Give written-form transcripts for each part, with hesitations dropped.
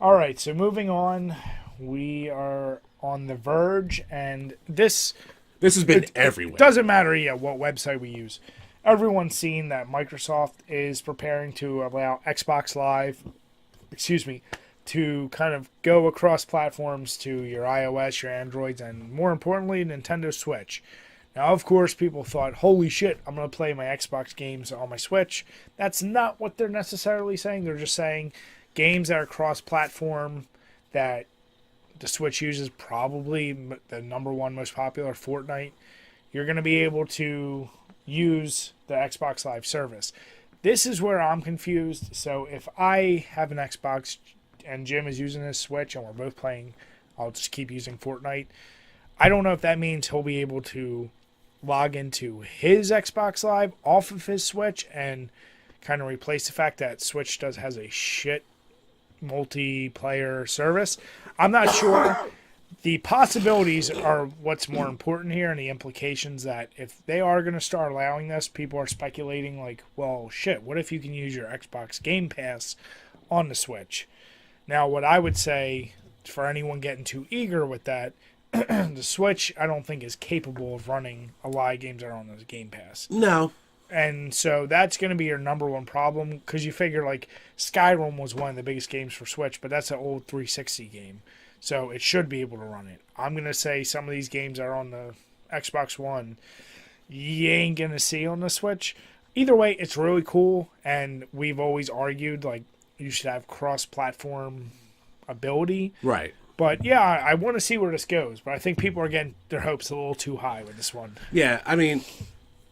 All right, so moving on, we are on the verge, and This has been it everywhere. doesn't matter yet what website we use. Everyone's seen that Microsoft is preparing to allow Xbox Live, excuse me, to kind of go across platforms to your iOS, your Androids, and more importantly, Nintendo Switch. Now, of course, people thought, holy shit, I'm going to play my Xbox games on my Switch. That's not what they're necessarily saying. They're just saying games that are cross platform that the Switch uses, probably the number one most popular, Fortnite, you're going to be able to use the Xbox Live service. This is where I'm confused. So if I have an Xbox and Jim is using his Switch and we're both playing, I'll just keep using Fortnite. I don't know if that means he'll be able to log into his Xbox Live off of his Switch and kind of replace the fact that Switch has a shit multiplayer service. I'm not sure. The possibilities are what's more important here, and the implications that if they are going to start allowing this, people are speculating like, well, shit, what if you can use your Xbox Game Pass on the Switch? Now, what I would say for anyone getting too eager with that, the Switch I don't think is capable of running a lot of games that are on the Game Pass. No. And so that's going to be your number one problem because you figure like Skyrim was one of the biggest games for Switch, but that's an old 360 game. So it should be able to run it. I'm going to say some of these games are on the Xbox One, you ain't going to see on the Switch. Either way, it's really cool. And we've always argued like you should have cross platform ability. Right. But yeah, I want to see where this goes. But I think people are getting their hopes a little too high with this one. Yeah, I mean,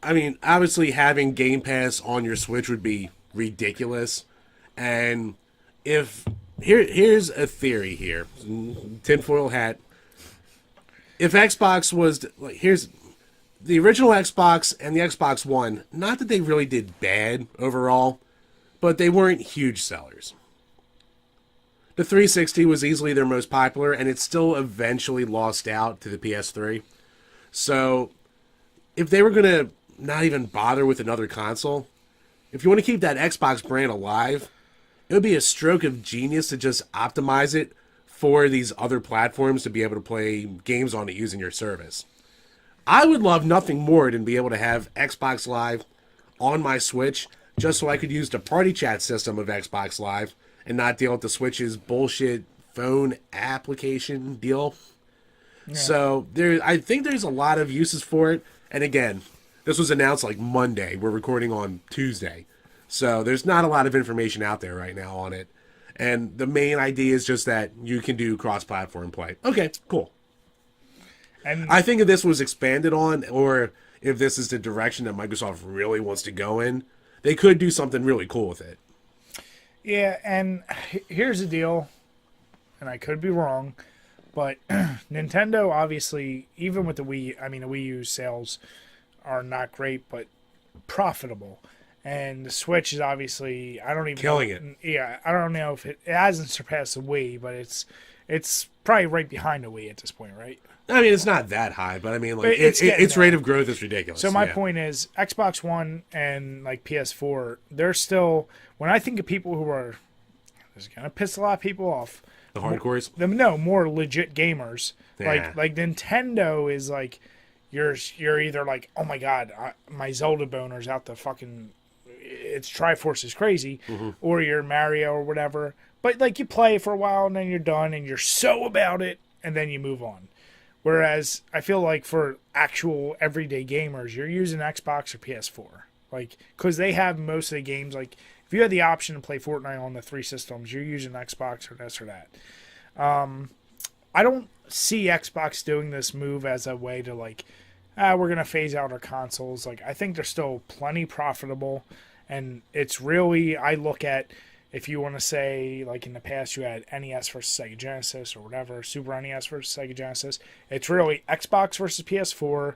obviously having Game Pass on your Switch would be ridiculous. And if here's a theory here, tinfoil hat. If Xbox was like, here's the original Xbox and the Xbox One. Not that they really did bad overall, but they weren't huge sellers. The 360 was easily their most popular, and it still eventually lost out to the PS3. So if they were gonna not even bother with another console, if you want to keep that Xbox brand alive, it would be a stroke of genius to just optimize it for these other platforms to be able to play games on it using your service. I would love nothing more than be able to have Xbox Live on my Switch just so I could use the party chat system of Xbox Live and not deal with the Switch's bullshit phone application deal. Yeah. So I think there's a lot of uses for it. And again, this was announced like Monday. We're recording on Tuesday. So there's not a lot of information out there right now on it. And the main idea is just that you can do cross-platform play. Okay, cool. And I think if this was expanded on, or if this is the direction that Microsoft really wants to go in, they could do something really cool with it. yeah, and here's the deal, and I could be wrong, but Nintendo obviously, even with the Wii, I mean the Wii U sales are not great, but profitable. And the Switch is obviously I don't even Killing know, it. yeah, I don't know if it hasn't surpassed the Wii, but it's probably right behind the Wii at this point, right? I mean, it's not that high, but I mean, like, But it's getting its there. rate of growth is ridiculous. So my Yeah. point is, Xbox One and like PS4, they're still. When I think of people who are, this is gonna piss a lot of people off. The hardcores. No, more legit gamers. Yeah. Like Nintendo is like, you're either like, oh my god, my Zelda boner's out the fucking, it's Triforce is crazy, or you're Mario or whatever. But like you play for a while and then you're done and you're so about it and then you move on. Whereas I feel like for actual everyday gamers, you're using Xbox or PS4. Like, because they have most of the games. Like, if you had the option to play Fortnite on the three systems, you're using Xbox or this or that. I don't see Xbox doing this move as a way to, like, we're going to phase out our consoles. Like, I think they're still plenty profitable. And it's really, I look at, if you want to say, like in the past, you had NES versus Sega Genesis or whatever, Super NES versus Sega Genesis. It's really Xbox versus PS4,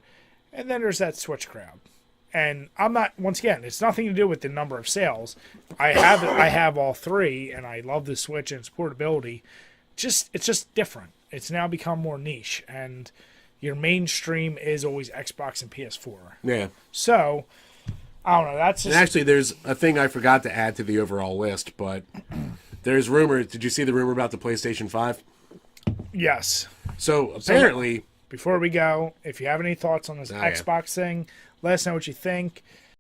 and then there's that Switch crowd. And I'm not, once again, it's nothing to do with the number of sales. I have all three, and I love the Switch and its portability. It's just different. It's now become more niche, and your mainstream is always Xbox and PS4. Yeah. So I don't know. That's just And actually, there's a thing I forgot to add to the overall list, but there's rumors. Did you see the rumor about the PlayStation 5? Yes. So apparently, Before we go, if you have any thoughts on this yeah. Xbox thing, let us know what you think.